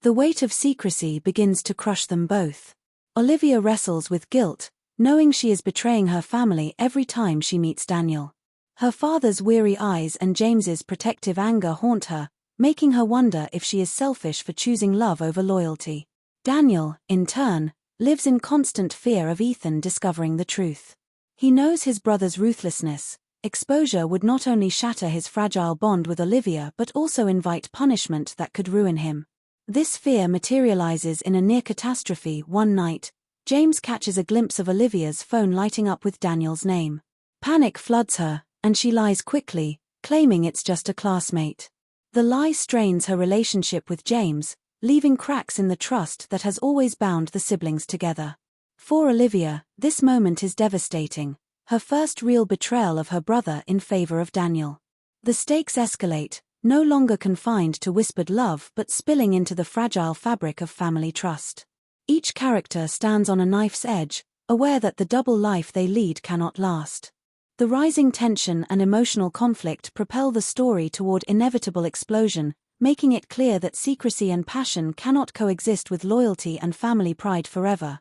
The weight of secrecy begins to crush them both. Olivia wrestles with guilt, knowing she is betraying her family every time she meets Daniel. Her father's weary eyes and James's protective anger haunt her, making her wonder if she is selfish for choosing love over loyalty. Daniel, in turn, lives in constant fear of Ethan discovering the truth. He knows his brother's ruthlessness. Exposure would not only shatter his fragile bond with Olivia but also invite punishment that could ruin him. This fear materializes in a near-catastrophe. One night, James catches a glimpse of Olivia's phone lighting up with Daniel's name. Panic floods her, and she lies quickly, claiming it's just a classmate. The lie strains her relationship with James, leaving cracks in the trust that has always bound the siblings together. For Olivia, this moment is devastating, her first real betrayal of her brother in favor of Daniel. The stakes escalate, no longer confined to whispered love but spilling into the fragile fabric of family trust. Each character stands on a knife's edge, aware that the double life they lead cannot last. The rising tension and emotional conflict propel the story toward inevitable explosion, making it clear that secrecy and passion cannot coexist with loyalty and family pride forever.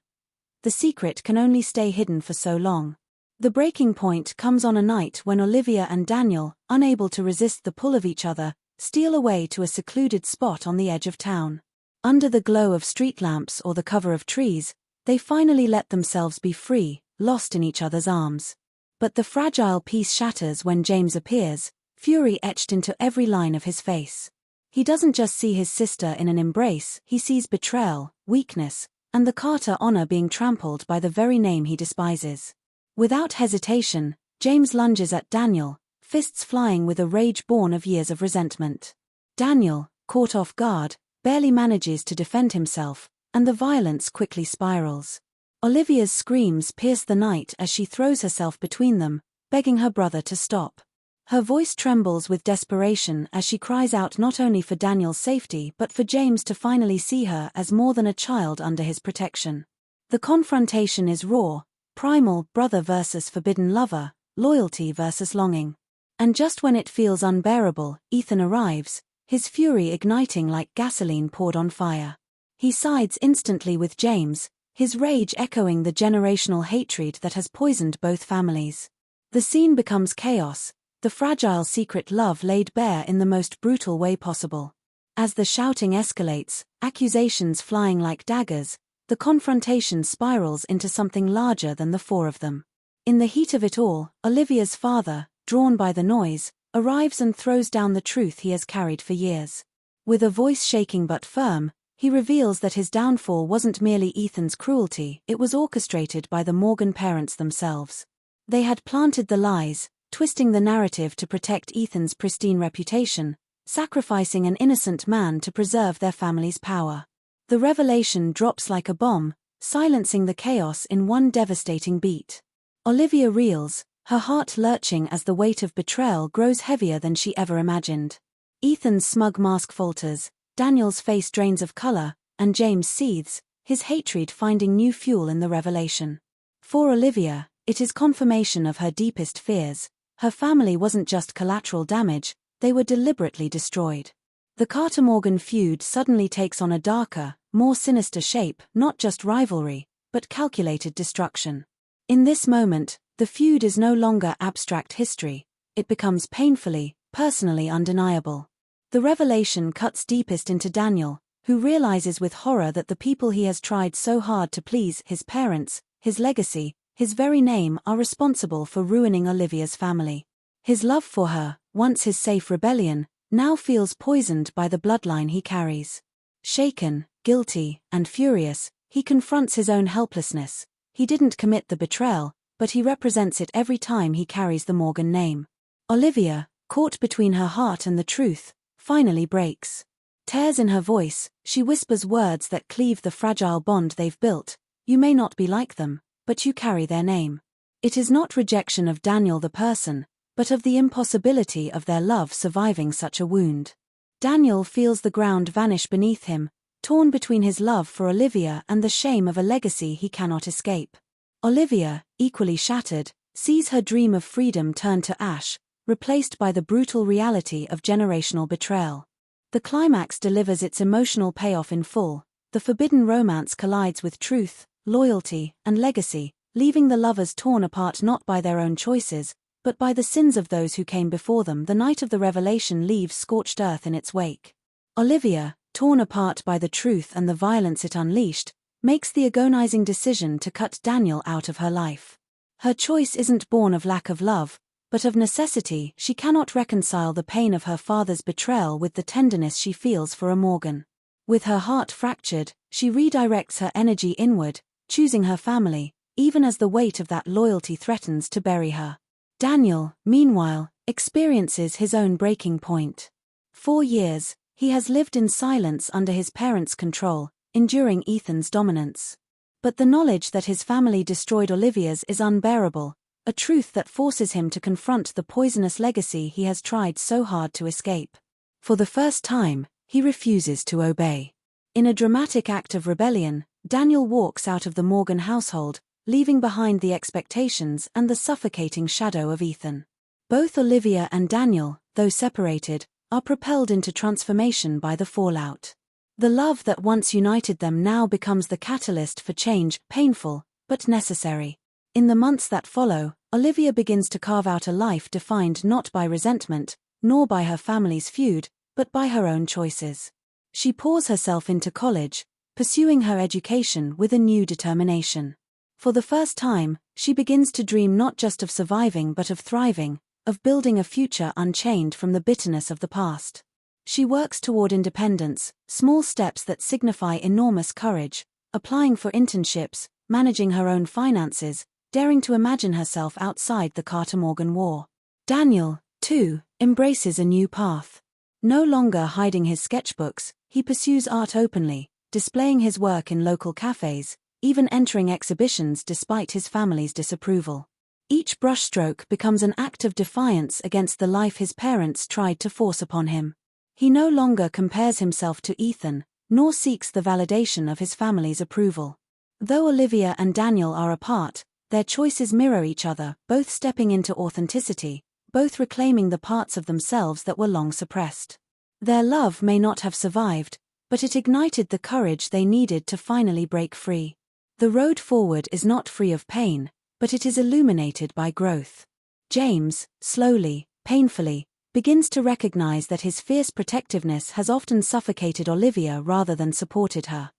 The secret can only stay hidden for so long. The breaking point comes on a night when Olivia and Daniel, unable to resist the pull of each other, steal away to a secluded spot on the edge of town. Under the glow of street lamps or the cover of trees, they finally let themselves be free, lost in each other's arms. But the fragile peace shatters when James appears, fury etched into every line of his face. He doesn't just see his sister in an embrace, he sees betrayal, weakness, and the Carter honor being trampled by the very name he despises. Without hesitation, James lunges at Daniel, fists flying with a rage born of years of resentment. Daniel, caught off guard, barely manages to defend himself, and the violence quickly spirals. Olivia's screams pierce the night as she throws herself between them, begging her brother to stop. Her voice trembles with desperation as she cries out not only for Daniel's safety but for James to finally see her as more than a child under his protection. The confrontation is raw, primal, brother versus forbidden lover, loyalty versus longing. And just when it feels unbearable, Ethan arrives, his fury igniting like gasoline poured on fire. He sides instantly with James, his rage echoing the generational hatred that has poisoned both families. The scene becomes chaos, the fragile secret love laid bare in the most brutal way possible. As the shouting escalates, accusations flying like daggers, the confrontation spirals into something larger than the four of them. In the heat of it all, Olivia's father, drawn by the noise, arrives and throws down the truth he has carried for years. With a voice shaking but firm, he reveals that his downfall wasn't merely Ethan's cruelty, it was orchestrated by the Morgan parents themselves. They had planted the lies, twisting the narrative to protect Ethan's pristine reputation, sacrificing an innocent man to preserve their family's power. The revelation drops like a bomb, silencing the chaos in one devastating beat. Olivia reels, her heart lurching as the weight of betrayal grows heavier than she ever imagined. Ethan's smug mask falters, Daniel's face drains of color, and James seethes, his hatred finding new fuel in the revelation. For Olivia, it is confirmation of her deepest fears. Her family wasn't just collateral damage, they were deliberately destroyed. The Carter-Morgan feud suddenly takes on a darker, more sinister shape, not just rivalry, but calculated destruction. In this moment, the feud is no longer abstract history, it becomes painfully, personally undeniable. The revelation cuts deepest into Daniel, who realizes with horror that the people he has tried so hard to please, his parents, his legacy, his very name, are responsible for ruining Olivia's family. His love for her, once his safe rebellion, now feels poisoned by the bloodline he carries. Shaken, guilty, and furious, he confronts his own helplessness. He didn't commit the betrayal, but he represents it every time he carries the Morgan name. Olivia, caught between her heart and the truth, finally breaks. Tears in her voice, she whispers words that cleave the fragile bond they've built. You may not be like them, but you carry their name. It is not rejection of Daniel the person, but of the impossibility of their love surviving such a wound. Daniel feels the ground vanish beneath him, torn between his love for Olivia and the shame of a legacy he cannot escape. Olivia, equally shattered, sees her dream of freedom turn to ash, replaced by the brutal reality of generational betrayal. The climax delivers its emotional payoff in full. The forbidden romance collides with truth, loyalty, and legacy, leaving the lovers torn apart not by their own choices, but by the sins of those who came before them. The night of the revelation leaves scorched earth in its wake. Olivia, torn apart by the truth and the violence it unleashed, makes the agonizing decision to cut Daniel out of her life. Her choice isn't born of lack of love, but of necessity. She cannot reconcile the pain of her father's betrayal with the tenderness she feels for Morgan. With her heart fractured, she redirects her energy inward, choosing her family, even as the weight of that loyalty threatens to bury her. Daniel, meanwhile, experiences his own breaking point. 4 years, he has lived in silence under his parents' control, enduring Ethan's dominance. But the knowledge that his family destroyed Olivia's is unbearable, a truth that forces him to confront the poisonous legacy he has tried so hard to escape. For the first time, he refuses to obey. In a dramatic act of rebellion, Daniel walks out of the Morgan household, leaving behind the expectations and the suffocating shadow of Ethan. Both Olivia and Daniel, though separated, are propelled into transformation by the fallout. The love that once united them now becomes the catalyst for change, painful, but necessary. In the months that follow, Olivia begins to carve out a life defined not by resentment, nor by her family's feud, but by her own choices. She pours herself into college, pursuing her education with a new determination. For the first time, she begins to dream not just of surviving but of thriving, of building a future unchained from the bitterness of the past. She works toward independence, small steps that signify enormous courage, applying for internships, managing her own finances, daring to imagine herself outside the Carter-Morgan War. Daniel, too, embraces a new path. No longer hiding his sketchbooks, he pursues art openly, displaying his work in local cafes, even entering exhibitions despite his family's disapproval. Each brushstroke becomes an act of defiance against the life his parents tried to force upon him. He no longer compares himself to Ethan, nor seeks the validation of his family's approval. Though Olivia and Daniel are apart, their choices mirror each other, both stepping into authenticity, both reclaiming the parts of themselves that were long suppressed. Their love may not have survived, but it ignited the courage they needed to finally break free. The road forward is not free of pain, but it is illuminated by growth. James, slowly, painfully, begins to recognize that his fierce protectiveness has often suffocated Olivia rather than supported her.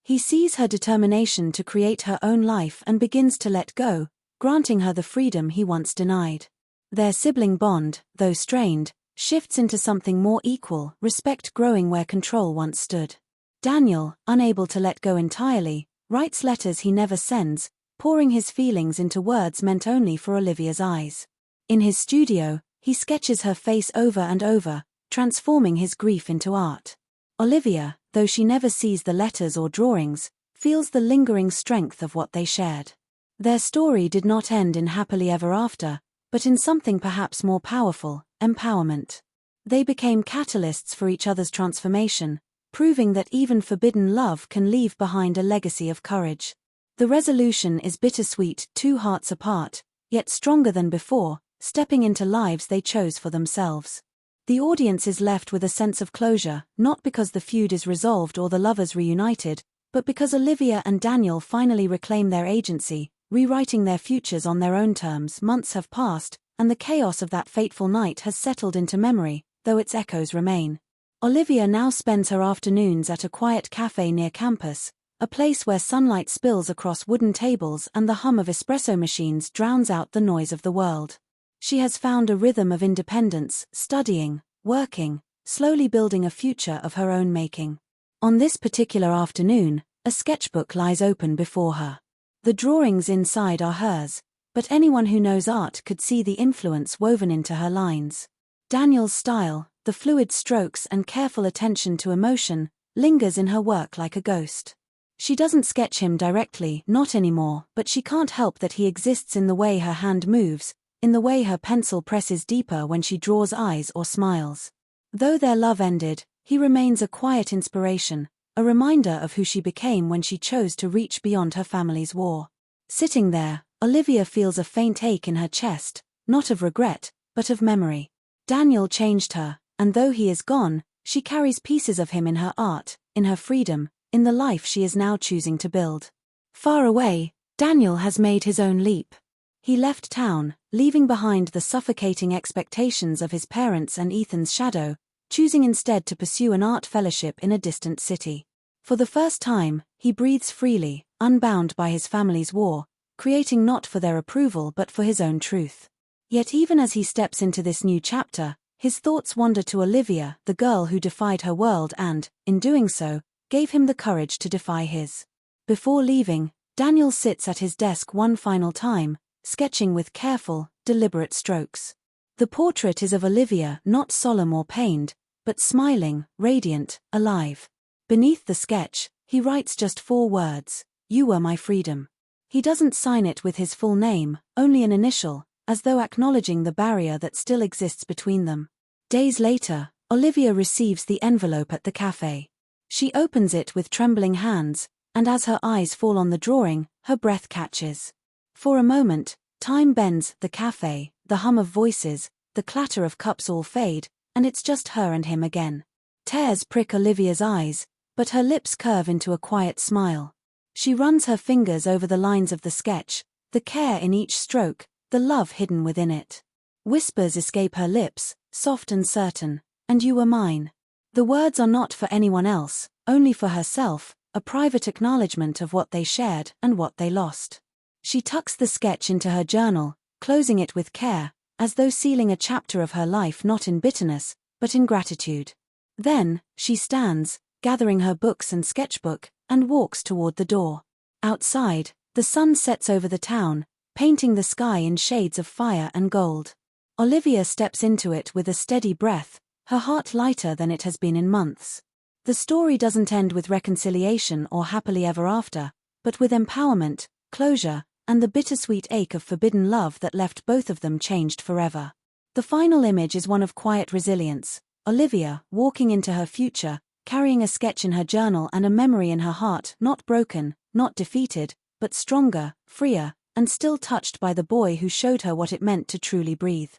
He sees her determination to create her own life and begins to let go, granting her the freedom he once denied. Their sibling bond, though strained, shifts into something more equal, respect growing where control once stood. Daniel, unable to let go entirely, writes letters he never sends, pouring his feelings into words meant only for Olivia's eyes. In his studio, he sketches her face over and over, transforming his grief into art. Olivia, though she never sees the letters or drawings, feels the lingering strength of what they shared. Their story did not end in happily ever after, but in something perhaps more powerful, empowerment. They became catalysts for each other's transformation, proving that even forbidden love can leave behind a legacy of courage. The resolution is bittersweet, 2 hearts apart, yet stronger than before, stepping into lives they chose for themselves. The audience is left with a sense of closure, not because the feud is resolved or the lovers reunited, but because Olivia and Daniel finally reclaim their agency, rewriting their futures on their own terms. Months have passed, and the chaos of that fateful night has settled into memory, though its echoes remain. Olivia now spends her afternoons at a quiet cafe near campus, a place where sunlight spills across wooden tables and the hum of espresso machines drowns out the noise of the world. She has found a rhythm of independence, studying, working, slowly building a future of her own making. On this particular afternoon, a sketchbook lies open before her. The drawings inside are hers, but anyone who knows art could see the influence woven into her lines. Daniel's style, the fluid strokes and careful attention to emotion, lingers in her work like a ghost. She doesn't sketch him directly, not anymore, but she can't help that he exists in the way her hand moves, in the way her pencil presses deeper when she draws eyes or smiles. Though their love ended, he remains a quiet inspiration, a reminder of who she became when she chose to reach beyond her family's war. Sitting there, Olivia feels a faint ache in her chest, not of regret, but of memory. Daniel changed her, and though he is gone, She carries pieces of him in her art, in her freedom, in the life she is now choosing to build. Far away, Daniel has made his own leap. He left town, leaving behind the suffocating expectations of his parents and Ethan's shadow, choosing instead to pursue an art fellowship in a distant city. For the first time, he breathes freely, unbound by his family's war, creating not for their approval but for his own truth. Yet even as he steps into this new chapter, his thoughts wander to Olivia, the girl who defied her world and, in doing so, gave him the courage to defy his. Before leaving, Daniel sits at his desk one final time, sketching with careful, deliberate strokes. The portrait is of Olivia, not solemn or pained, but smiling, radiant, alive. Beneath the sketch, he writes just 4 words: "You were my freedom." He doesn't sign it with his full name, only an initial, as though acknowledging the barrier that still exists between them. Days later, Olivia receives the envelope at the cafe. She opens it with trembling hands, and as her eyes fall on the drawing, her breath catches. For a moment, time bends, the cafe, the hum of voices, the clatter of cups all fade, and it's just her and him again. Tears prick Olivia's eyes, but her lips curve into a quiet smile. She runs her fingers over the lines of the sketch, the care in each stroke, the love hidden within it. Whispers escape her lips, soft and certain, "And you were mine." The words are not for anyone else, only for herself, a private acknowledgement of what they shared and what they lost. She tucks the sketch into her journal, closing it with care, as though sealing a chapter of her life not in bitterness, but in gratitude. Then, she stands, gathering her books and sketchbook, and walks toward the door. Outside, the sun sets over the town, painting the sky in shades of fire and gold. Olivia steps into it with a steady breath, her heart lighter than it has been in months. The story doesn't end with reconciliation or happily ever after, but with empowerment, closure, and the bittersweet ache of forbidden love that left both of them changed forever. The final image is one of quiet resilience, Olivia, walking into her future, carrying a sketch in her journal and a memory in her heart, not broken, not defeated, but stronger, freer, and still touched by the boy who showed her what it meant to truly breathe.